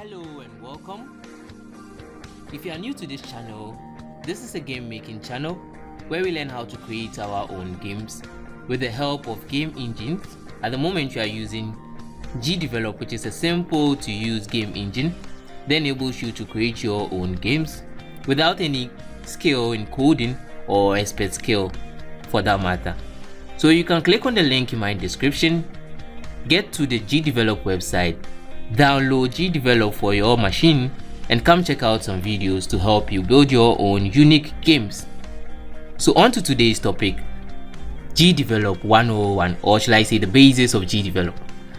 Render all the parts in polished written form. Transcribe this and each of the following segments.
Hello and welcome. If you are new to this channel, this is a game making channel where we learn how to create our own games with the help of game engines. At the moment you are using GDevelop, which is a simple to use game engine that enables you to create your own games without any skill in coding or expert skill for that matter. So you can click on the link in my description, get to the GDevelop website, download GDevelop for your machine, and come check out some videos to help you build your own unique games. So on to today's topic, GDevelop 101, or shall I say the basis of GDevelop.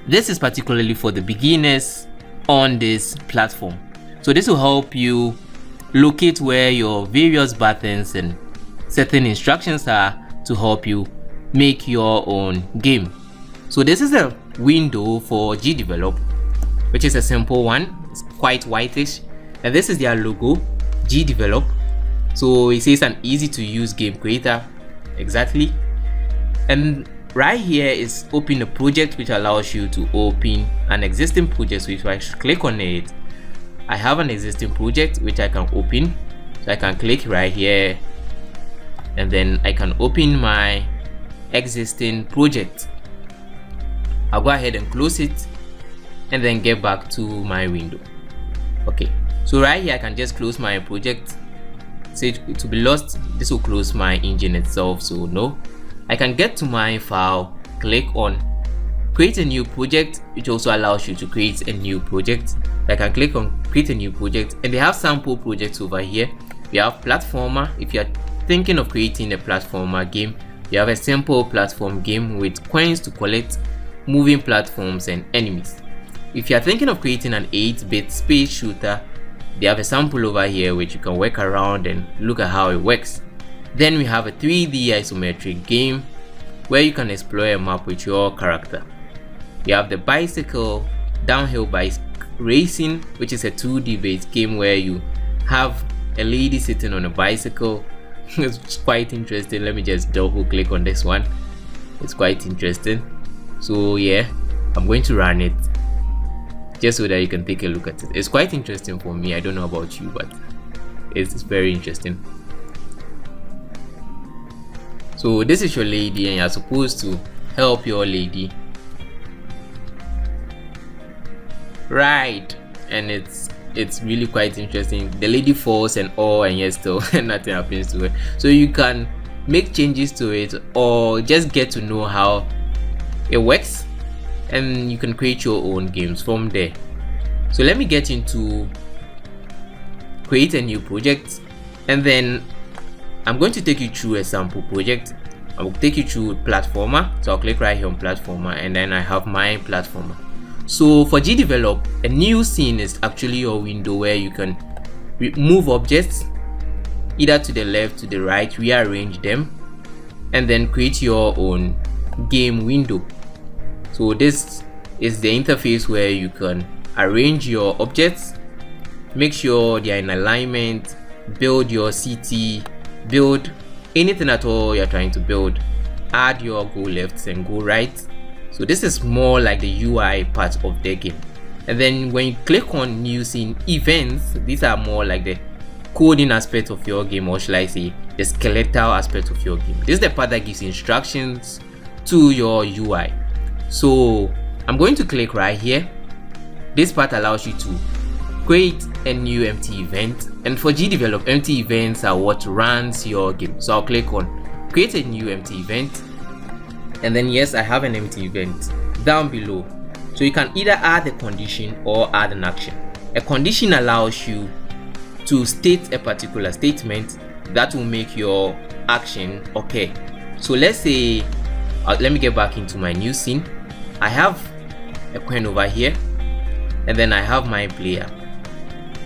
This is particularly for the beginners on this platform. So this will help you locate where your various buttons and certain instructions are to help you make your own game. So this is a window for GDevelop, which is a simple one. It's quite whitish, and this is their logo, GDevelop. So it says an easy to use game creator, exactly. And right here is open a project, which allows you to open an existing project. So if I click on it, I have an existing project which I can open. So I can click right here and then I can open my existing project. I'll go ahead and close it and then get back to my window. Okay, so right here I can just close my project. Say to be lost, this will close my engine itself, so no. I can get to my file, click on create a new project, which also allows you to create a new project. I can click on create a new project, and they have sample projects over here. We have platformer. If you are thinking of creating a platformer game, you have a simple platform game with coins to collect, moving platforms and enemies. If you are thinking of creating an 8-bit space shooter, they have a sample over here which you can work around and look at how it works. Then we have a 3D isometric game where you can explore a map with your character. You have the bicycle downhill bike racing, which is a 2D based game where you have a lady sitting on a bicycle. It's quite interesting. Let me just double click on this one. It's quite interesting. So yeah, I'm going to run it just so that you can take a look at it. It's quite interesting for me. I don't know about you, but it's very interesting. So this is your lady and you're supposed to help your lady ride, and it's really quite interesting. The lady falls and all, and yet still nothing happens to her. So you can make changes to it or just get to know how it works, and you can create your own games from there. So let me get into create a new project, and then I'm going to take you through a sample project. I will take you through platformer. So I'll click right here on platformer, and then I have my platformer. So for GDevelop, a new scene is actually your window where you can move objects either to the left, to the right, rearrange them, and then create your own game window. So this is the interface where you can arrange your objects, make sure they are in alignment, build your city, build anything at all you're trying to build, add your go left and go right. So this is more like the UI part of the game. And then when you click on new scene events, these are more like the coding aspect of your game, or shall I say the skeletal aspect of your game. This is the part that gives instructions to your UI. So I'm going to click right here. This part allows you to create a new empty event, and for GDevelop, empty events are what runs your game. So I'll click on create a new empty event, and then yes, I have an empty event down below. So you can either add a condition or add an action. A condition allows you to state a particular statement that will make your action okay. So let's say let me get back into my new scene. I have a coin over here, and then I have my player,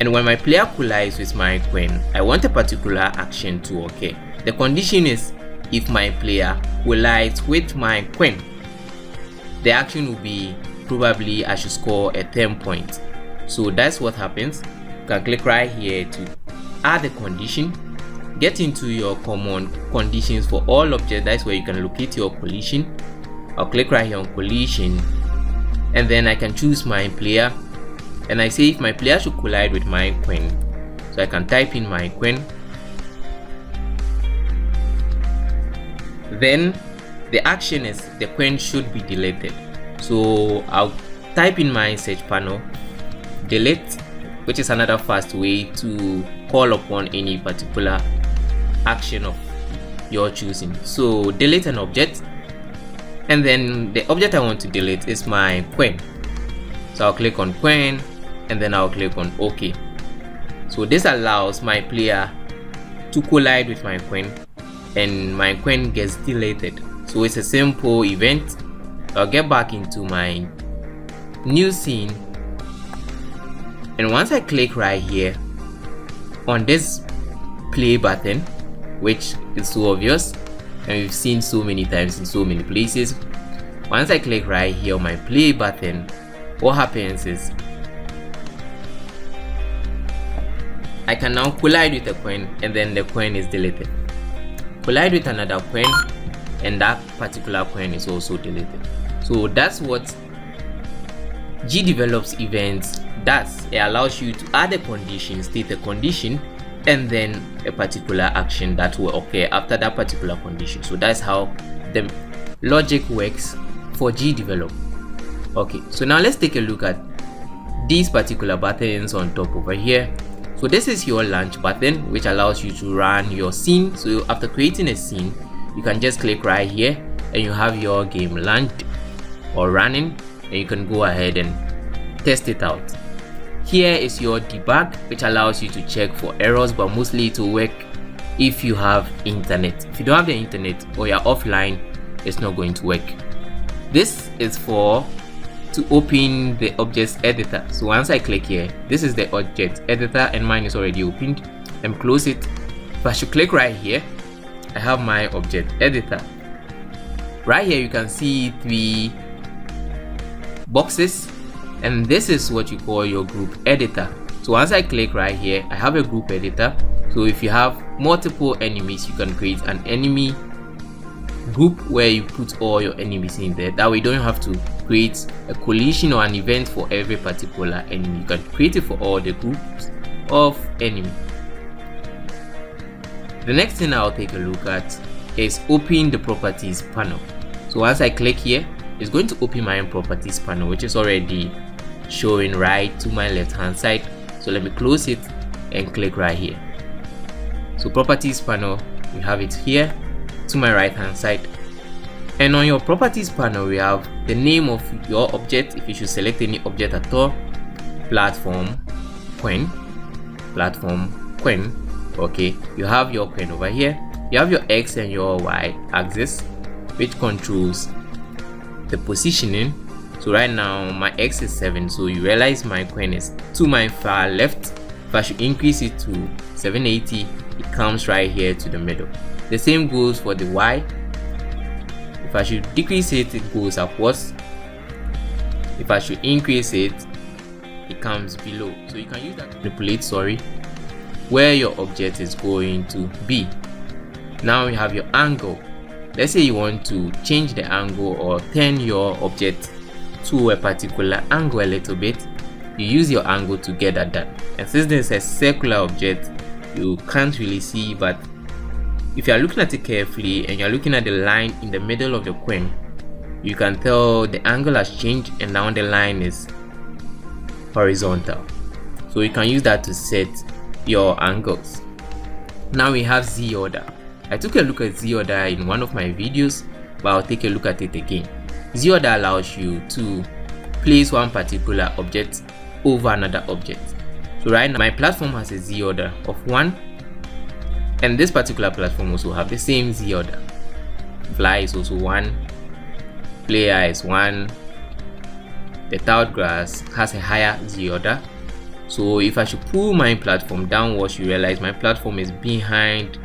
and when my player collides with my coin, I want a particular action to occur. The condition is if my player collides with my coin, the action will be probably I should score a 10 point. So that's what happens. You can click right here to add a condition, get into your common conditions for all objects. That's where you can locate your collision. I'll click right here on collision, and then I can choose my player, and I say if my player should collide with my queen. So I can type in my queen, then the action is the queen should be deleted. So I'll type in my search panel delete, which is another fast way to call upon any particular action of your choosing. So delete an object, and then the object I want to delete is my queen. So I'll click on queen, and then I'll click on OK. So this allows my player to collide with my queen, and my queen gets deleted. So it's a simple event. I'll get back into my new scene, and once I click right here on this play button, which is so obvious and we've seen so many times in so many places, once I click right here on my play button, what happens is I can now collide with a queen, and then the queen is deleted. Collide with another queen, and that particular queen is also deleted. So that's what GDevelop's events does. It allows you to add a condition, state a condition, and then a particular action that will occur after that particular condition. So that's how the logic works for GDevelop. Okay, so now let's take a look at these particular buttons on top over here. So this is your launch button, which allows you to run your scene. So after creating a scene, you can just click right here and you have your game launched or running, and you can go ahead and test it out. Here is your debug, which allows you to check for errors, but mostly it will work if you have internet. If you don't have the internet or you're offline, it's not going to work. This is to open the objects editor. So once I click here, this is the object editor, and mine is already opened, and close it. If I should click right here, I have my object editor. Right here you can see 3 boxes, and this is what you call your group editor. So once I click right here, I have a group editor. So if you have multiple enemies, you can create an enemy group where you put all your enemies in there. That way you don't have to create a collision or an event for every particular enemy. You can create it for all the groups of enemy. The next thing I'll take a look at is open the properties panel. So once I click here, it's going to open my properties panel, which is already showing right to my left hand side. So let me close it and click right here. So properties panel, we have it here to my right hand side, and on your properties panel we have the name of your object, if you should select any object at all, platform queen. Okay, you have your queen over here. You have your X and your Y axis, which controls the positioning. So right now my X is 7, so you realize my queen is to my far left. If I should increase it to 780, it comes right here to the middle. The same goes for the Y. If I should decrease it, it goes upwards. If I should increase it, it comes below. So you can use that to manipulate where your object is going to be. Now you have your angle. Let's say you want to change the angle or turn your object to a particular angle a little bit. You use your angle to get that done. And since this is a circular object, you can't really see, but if you are looking at it carefully and you're looking at the line in the middle of the queen, you can tell the angle has changed and now the line is horizontal. So you can use that to set your angles. Now we have Z order. I took a look at Z order in one of my videos, but I'll take a look at it again. Z order allows you to place one particular object over another object. So right now my platform has a Z order of 1, and this particular platform also have the same Z order. Fly is also 1, player is 1, the tiled grass has a higher Z order. So if I should pull my platform downwards, you realize my platform is behind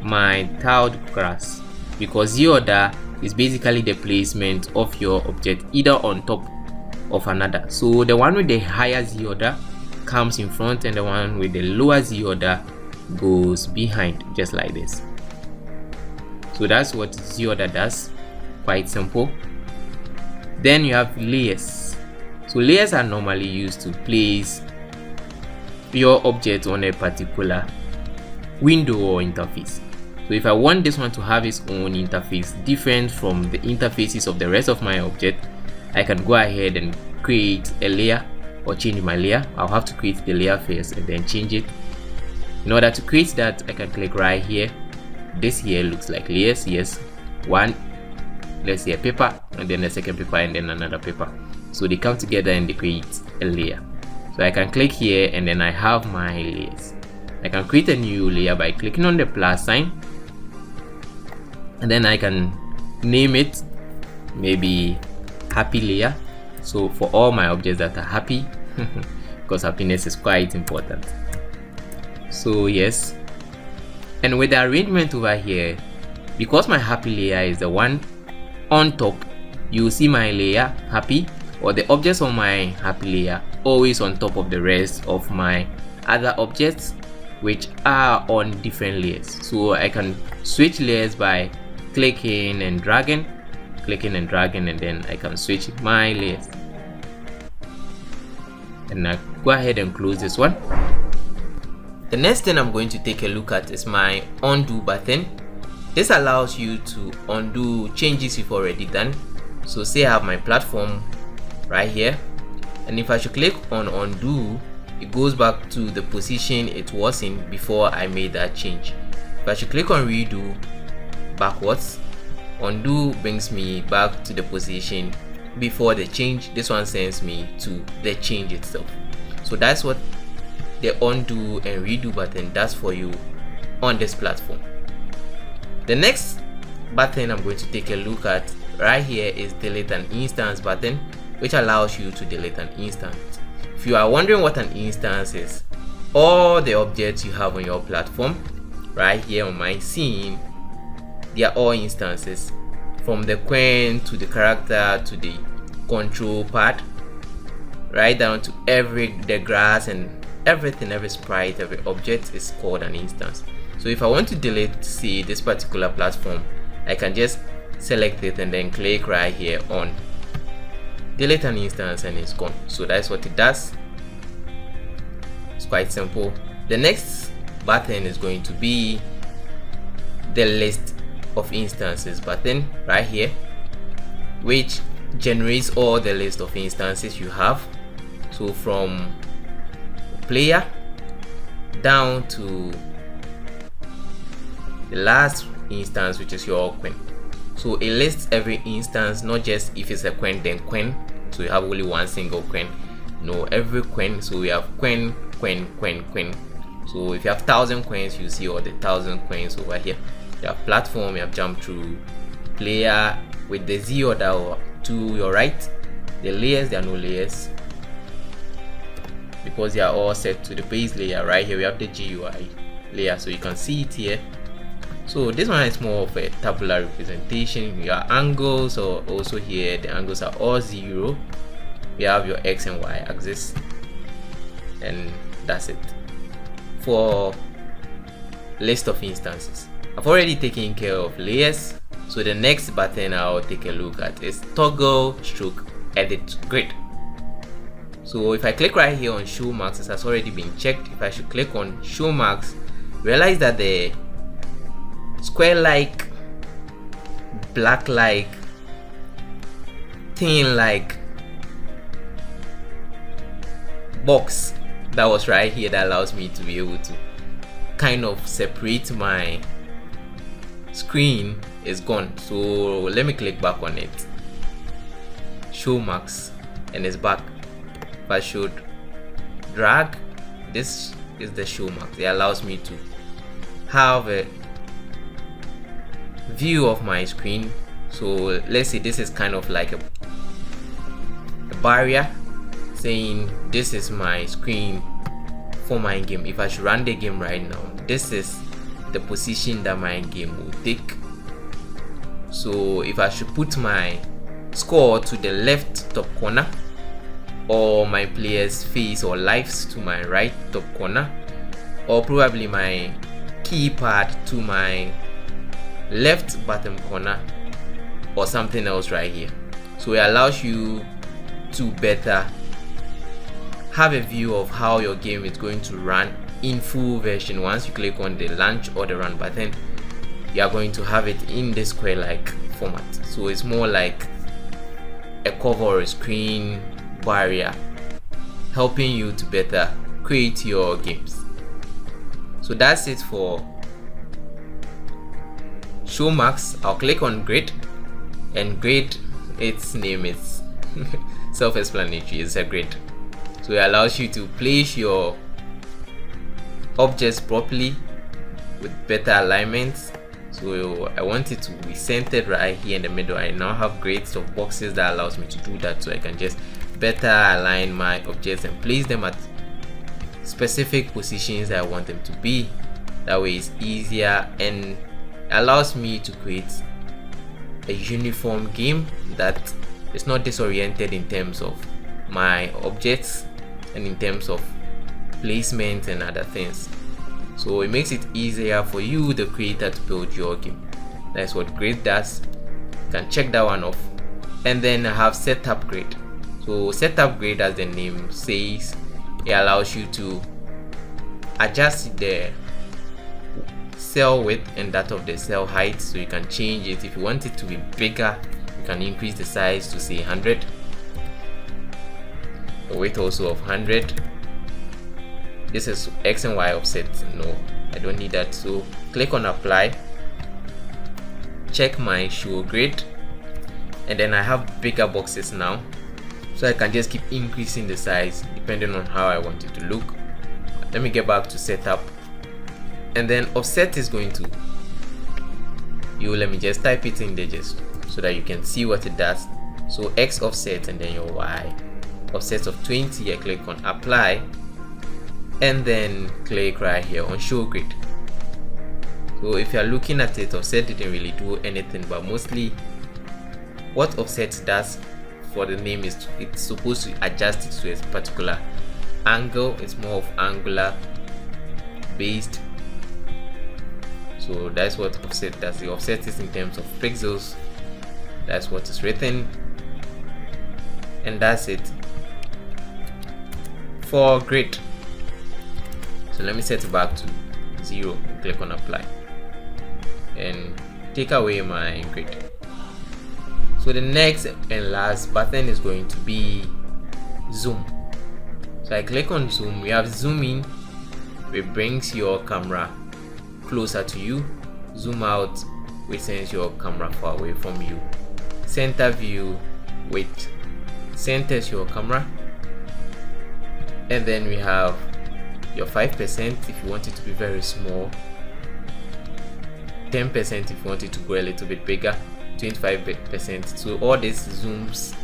my tiled grass, because Z order is basically the placement of your object either on top of another. So the one with the higher Z order comes in front, and the one with the lower Z order goes behind, just like this. So that's what Z order does. Quite simple. Then you have layers. So layers are normally used to place your object on a particular window or interface. So if I want this one to have its own interface different from the interfaces of the rest of my object, I can go ahead and create a layer or change my layer. I'll have to create the layer first and then change it. In order to create that, I can click right here. This here looks like layers. Yes, one, let's say a paper, and then a second paper, and then another paper. So they come together and they create a layer. So I can click here and then I have my layers. I can create a new layer by clicking on the plus sign, and then I can name it maybe happy layer. So for all my objects that are happy, because happiness is quite important. So yes, and with the arrangement over here, because my happy layer is the one on top, you see my layer happy, or the objects on my happy layer always on top of the rest of my other objects which are on different layers. So I can switch layers by clicking and dragging, and then I can switch my layers. And I go ahead and close this one. The next thing I'm going to take a look at is my undo button. This allows you to undo changes you've already done. So say I have my platform right here, and if I should click on undo, it goes back to the position it was in before I made that change. If I should click on redo backwards, undo brings me back to the position before the change. This one sends me to the change itself. So that's what the undo and redo button does for you on this platform. The next button I'm going to take a look at right here is delete an instance button, which allows you to delete an instance. If you are wondering what an instance is, all the objects you have on your platform right here on my scene, they are all instances, from the coin to the character to the control pad, right down to the grass and everything, every sprite, every object is called an instance. So if I want to delete, say, this particular platform, I can just select it and then click right here on delete an instance and it's gone. So that's what it does. It's quite simple. The next button is going to be the list of instances button right here, which generates all the list of instances you have. So from player down to the last instance, which is your queen. So it lists every instance, not just if it's a queen then queen, so you have only one single queen. No, every queen. So we have queen. So if you have 1,000 coins, you see all the 1,000 coins over here. You have platform, you have jump through, player with the Z order to your right. The layers, there are no layers because they are all set to the base layer. Right here we have the GUI layer, so you can see it here. So this one is more of a tabular representation. Your angles are also here. The angles are all 0. You have your X and Y axis, and that's it for list of instances. I've already taken care of layers, so the next button I'll take a look at is toggle stroke edit grid. So if I click right here on show marks, it has already been checked. If I should click on show marks, realize that the square like, black like, thin like box that was right here that allows me to be able to kind of separate my screen is gone. So let me click back on it, show marks, and it's back. If I should drag, this is the show marks. It allows me to have a view of my screen. So let's say this is kind of like a barrier saying this is my screen for my game. If I should run the game right now, this is the position that my game will take. So if I should put my score to the left top corner, or my player's face or lives to my right top corner, or probably my keypad to my left bottom corner, or something else right here. So it allows you to better have a view of how your game is going to run in full version. Once you click on the launch or the run button, you are going to have it in the square like format. So it's more like a cover or a screen barrier, helping you to better create your games. So that's it for Showmax. I'll click on Grid, and Grid, its name is self-explanatory. It's a grid, so it allows you to place your objects properly with better alignments. So I want it to be centered right here in the middle. I now have grades of boxes that allows me to do that, so I can just better align my objects and place them at specific positions that I want them to be. That way it's easier and allows me to create a uniform game that is not disoriented in terms of my objects and in terms of placement and other things. So it makes it easier for you, the creator, to build your game. That's what Grid does. You can check that one off. And then I have Setup Grid. So Setup Grid, as the name says, it allows you to adjust the cell width and that of the cell height. So you can change it. If you want it to be bigger, you can increase the size to say 100. The width also of 100. This is X and Y offset. No, I don't need that. So click on apply, check my show grid, and then I have bigger boxes now, so I can just keep increasing the size depending on how I want it to look. Let me get back to setup, and then offset is going to, let me just type it in there just so that you can see what it does. So X offset and then your Y offset of 20. I click on apply and then click right here on show grid. So if you are looking at it, offset didn't really do anything, but mostly what offset does for the name is it's supposed to adjust it to a particular angle. It's more of angular based. So that's what offset does. The offset is in terms of pixels. That's what is written, and that's it for grid. So let me set it back to 0 and click on apply and take away my grid. So the next and last button is going to be zoom. So I click on zoom. We have zoom in, which brings your camera closer to you. Zoom out, which sends your camera far away from you. Center view, which centers your camera. And then we have your 5% if you want it to be very small, 10% if you want it to go a little bit bigger, 25%. So all this zooms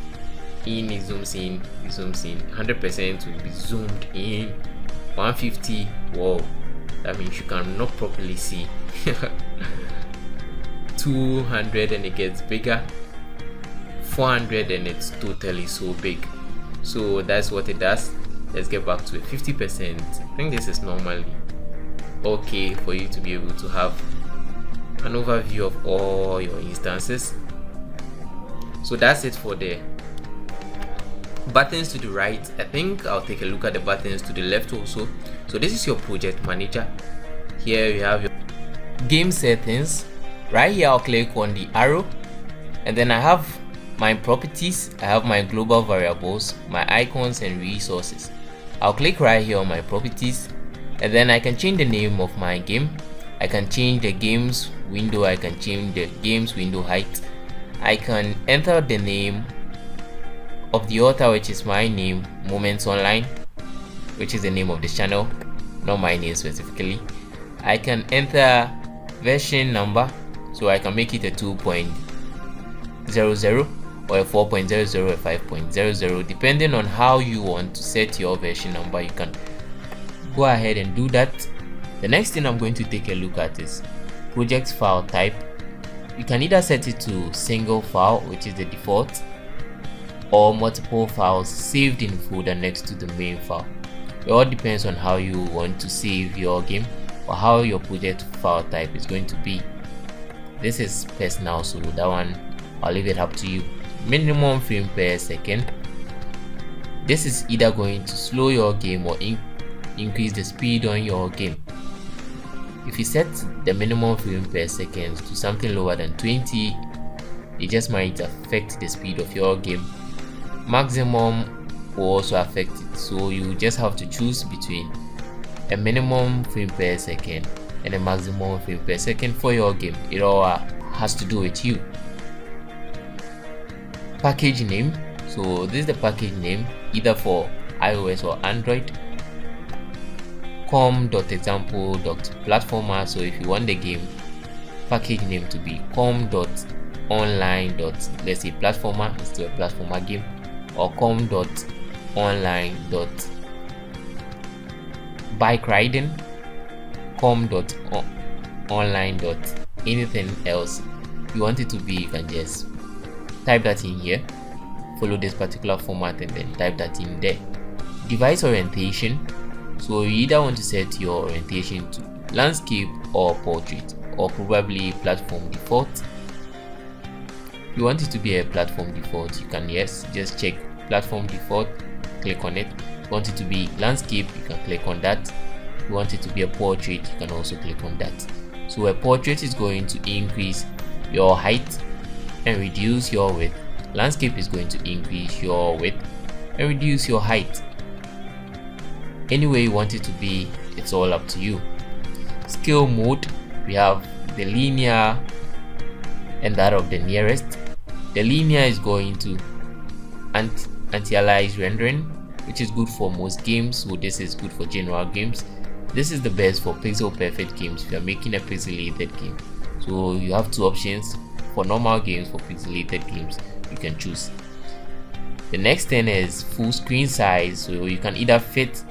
in, it zooms in, it zooms in. 100% will be zoomed in. 150, whoa, that means you cannot properly see. 200 and it gets bigger. 400 and it's totally so big. So that's what it does. Let's get back to it. 50%. I think this is normally okay for you to be able to have an overview of all your instances. So that's it for the buttons to the right. I think I'll take a look at the buttons to the left also. So this is your project manager. Here you have your game settings. Right here I'll click on the arrow, and then I have my properties. I have my global variables, my icons and resources. I'll click right here on my properties, and then I can change the name of my game. I can change the games window. I can change the games window height. I can enter the name of the author, which is my name, Moments Online, which is the name of the channel, not my name specifically. I can enter version number, so I can make it a 2.00 or a 4.00 or 5.00, depending on how you want to set your version number. You can go ahead and do that. The next thing I'm going to take a look at is project file type. You can either set it to single file, which is the default, or multiple files saved in folder next to the main file. It all depends on how you want to save your game or how your project file type is going to be. This is personal, so that one I'll leave it up to you. Minimum frame per second, This is either going to slow your game or increase the speed on your game. If you set the minimum frame per second to something lower than 20, it just might affect the speed of your game. Maximum will also affect it, so you just have to choose between a minimum frame per second and a maximum frame per second for your game. It all has to do with you. Package name. So this is the package name either for iOS or Android. com.example.platformer. So if you want the game package name to be com.online. Let's say platformer instead of platformer game, or com.online. Bike riding, com.online. Anything else you want it to be, you can just type that in here, follow this particular format, and then type that in there. Device orientation. So you either want to set your orientation to landscape or portrait, or probably platform default. If you want it to be a platform default, you can just check platform default, click on it. If you want it to be landscape, you can click on that. If you want it to be a portrait, you can also click on that. So a portrait is going to increase your height and reduce your width. Landscape is going to increase your width and reduce your height. Any way you want it to be, it's all up to you. Scale mode, we have the linear and that of the nearest. The linear is going to anti-aliased rendering, which is good for most games, so this is good for general games. This is the best for pixel perfect games if you are making a pixelated game. So you have two options for normal games. For pixelated games, you can choose. The next thing is full screen size. So you can either fit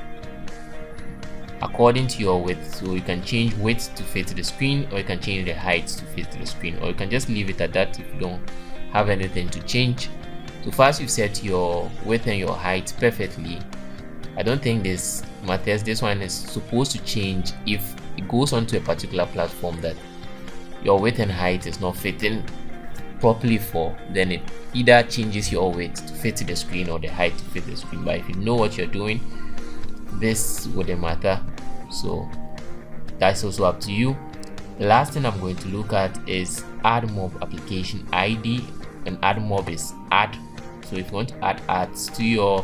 according to your width, so you can change width to fit the screen, or you can change the height to fit the screen, or you can just leave it at that if you don't have anything to change. So first you've set your width and your height perfectly. I don't think this matters. This one is supposed to change if it goes onto a particular platform that your width and height is not fitting properly for, then it either changes your width to fit the screen or the height to fit the screen. But if you know what you're doing, this wouldn't matter, so that's also up to you. The last thing I'm going to look at is AdMob application ID, and AdMob is add. So if you want to add ads to your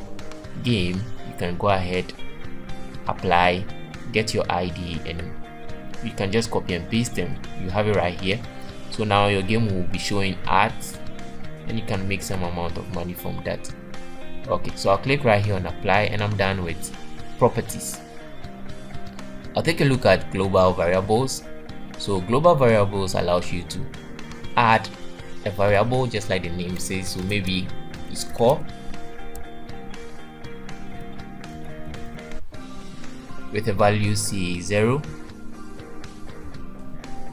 game, you can go ahead, apply, get your ID, and you can just copy and paste them. You have it right here. So now your game will be showing ads and you can make some amount of money from that. Okay, so I'll click right here on apply, and I'm done with properties. I'll take a look at global variables. So global variables allows you to add a variable just like the name says. So maybe score with a value say 0.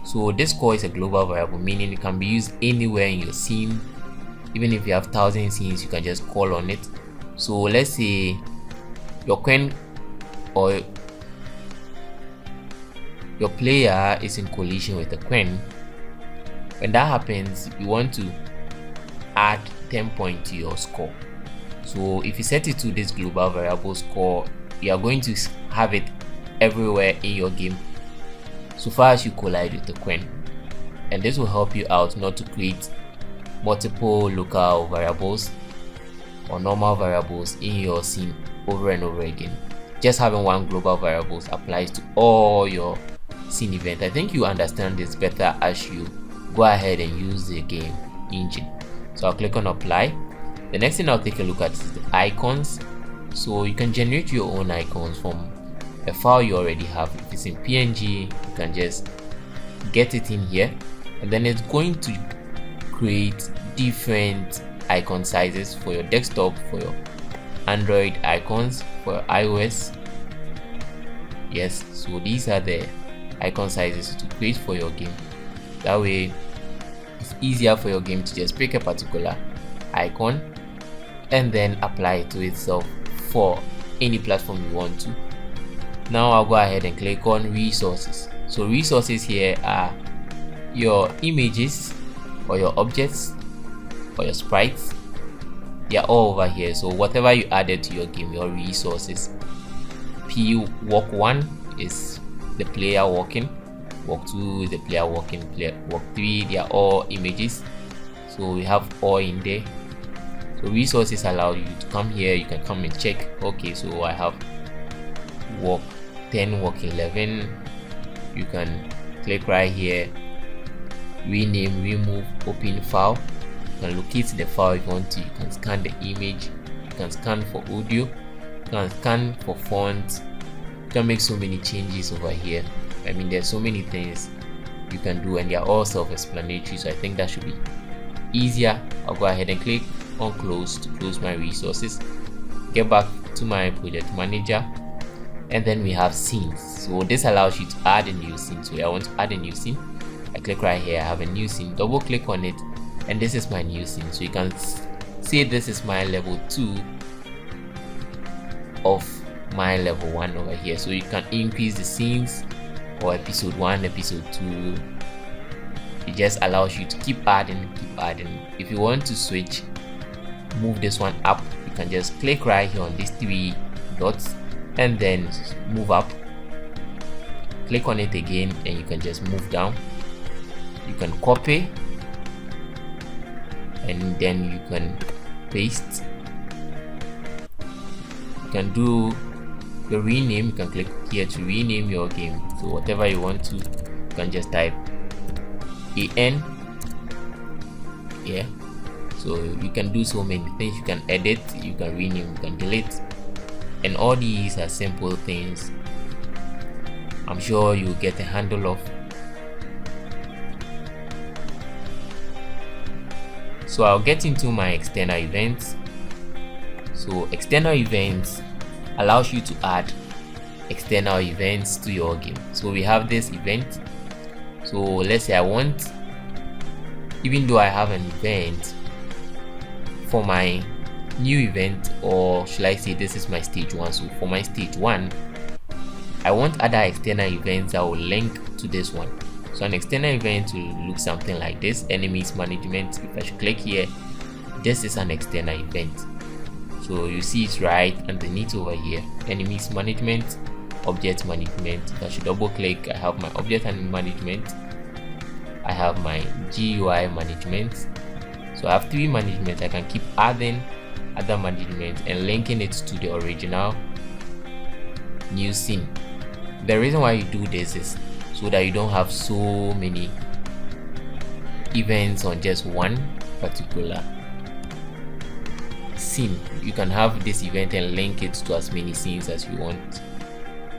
So this score is a global variable, meaning it can be used anywhere in your scene. Even if you have 1,000 scenes, you can just call on it. So let's say your queen or your player is in collision with a queen. When that happens, you want to add 10 points to your score. So if you set it to this global variable score, you are going to have it everywhere in your game so far as you collide with the queen, and this will help you out not to create multiple local variables or normal variables in your scene over and over again. Just having one global variable applies to all your scene event. I think you understand this better as you go ahead and use the game engine. So I'll click on apply. The next thing I'll take a look at is the icons. So you can generate your own icons from a file you already have. If it's in PNG, you can just get it in here, and then it's going to create different icon sizes for your desktop, for your Android icons, for your iOS. Yes, so these are the icon sizes to create for your game. That way it's easier for your game to just pick a particular icon and then apply it to itself for any platform you want to. Now I'll go ahead and click on resources. So resources here are your images or your objects or your sprites. they are all over here. So whatever you added to your game, your resources, P walk 1 is the player walking, walk 2 is the player walking, walk 3, they are all images, so we have all in there. So resources allow you to come here, you can come and check. Okay, so I have walk 10, walk 11. You can click right here, rename, remove, open file. You can locate the file if you want to. You can scan the image, you can scan for audio, you can scan for font. You can make so many changes over here. I mean, there's so many things you can do, and they are all self-explanatory, so I think that should be easier. I'll go ahead and click on close to close my resources, get back to my project manager, and then we have scenes. So this allows you to add a new scene. So I want to add a new scene. I click right here, I have a new scene, double click on it, and this is my new scene. So you can see this is my level 2 of my level 1 over here. So you can increase the scenes, or episode 1, episode 2. It just allows you to keep adding. If you want to switch, move this one up, you can just click right here on these 3 dots and then move up, click on it again, and you can just move down. You can copy and then you can paste. You can do the rename. You can click here to rename your game, so whatever you want to, you can just type AN. Yeah, so you can do so many things. You can edit, you can rename, you can delete, and all these are simple things I'm sure you'll get a handle of. So I'll get into my external events. So external events allows you to add external events to your game. So we have this event. So let's say I want, even though I have an event for my new event, or should I say this is my stage 1. So for my stage 1, I want other external events that will link to this one. So an external event will look something like this: enemies management. If I should click here, this is an external event. So you see it's right underneath over here, enemies management, object management. If I should double click, I have my object management, I have my GUI management. So I have 3 management. I can keep adding other management and linking it to the original new scene. The reason why you do this is so that you don't have so many events on just one particular scene. You can have this event and link it to as many scenes as you want.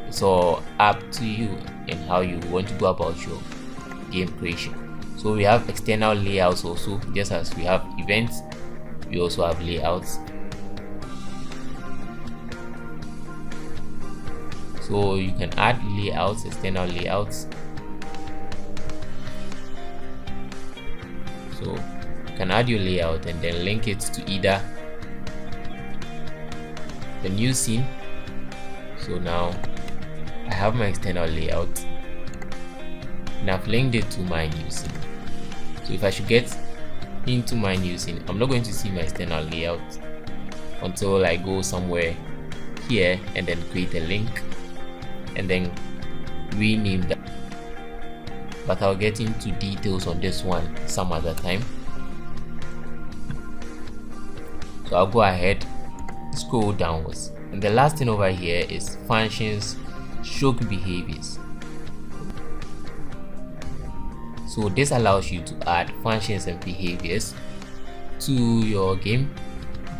It's all up to you and how you want to go about your game creation. So we have external layouts also. Just as we have events, we also have layouts. So you can add layouts, external layouts. So you can add your layout and then link it to either the new scene. So now I have my external layout and I've linked it to my new scene. So if I should get into my new scene, I'm not going to see my external layout until I go somewhere here and then create a link and then rename that. But I'll get into details on this one some other time. So I'll go ahead, scroll downwards, and the last thing over here is functions, stroke behaviors. So this allows you to add functions and behaviors to your game.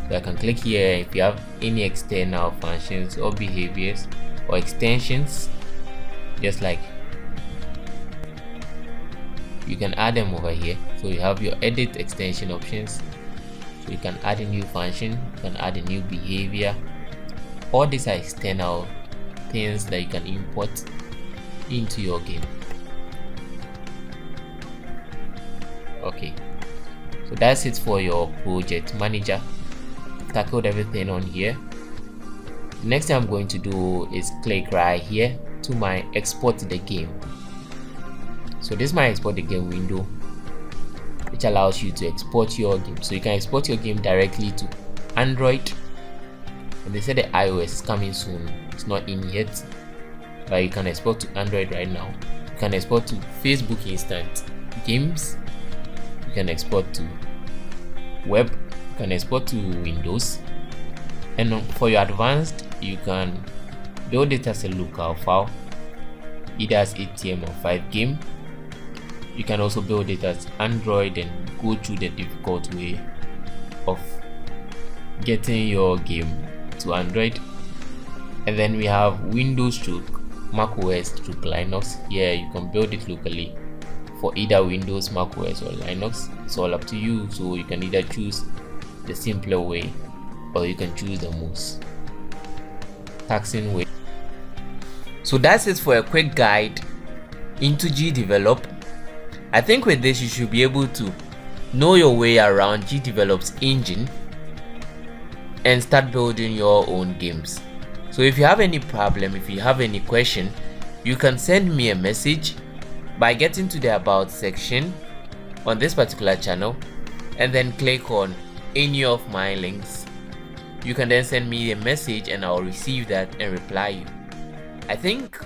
So I can click here. If you have any external functions or behaviors or extensions, just like, you can add them over here. So you have your edit extension options. So you can add a new function, you can add a new behavior. All these are external things that you can import into your game. Okay, so that's it for your project manager. Tackled everything on here. The next thing I'm going to do is click right here to my export the game. So this is my export the game window, which allows you to export your game. So you can export your game directly to Android, and they said the iOS is coming soon. It's not in yet, but you can export to Android right now. You can export to Facebook Instant Games. You can export to web. You can export to Windows, and for your advanced, you can build it as a local file, either as HTML5 game. You can also build it as Android and go through the difficult way of getting your game to Android. And then we have Windows stroke macOS stroke Linux. Yeah, you can build it locally for either Windows, macOS, or Linux. It's all up to you. So you can either choose the simpler way, or you can choose the most taxing way. So that's it for a quick guide into GDevelop. I think with this you should be able to know your way around GDevelop's engine and start building your own games. So if you have any problem, if you have any question, you can send me a message by getting to the about section on this particular channel and then click on any of my links. You can then send me a message and I'll receive that and reply you. I think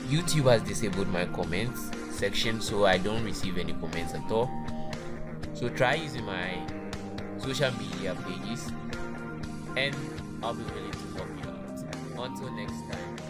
YouTube has disabled my comments section, so I don't receive any comments at all. So try using my social media pages and I'll be willing to help you out. Until next time.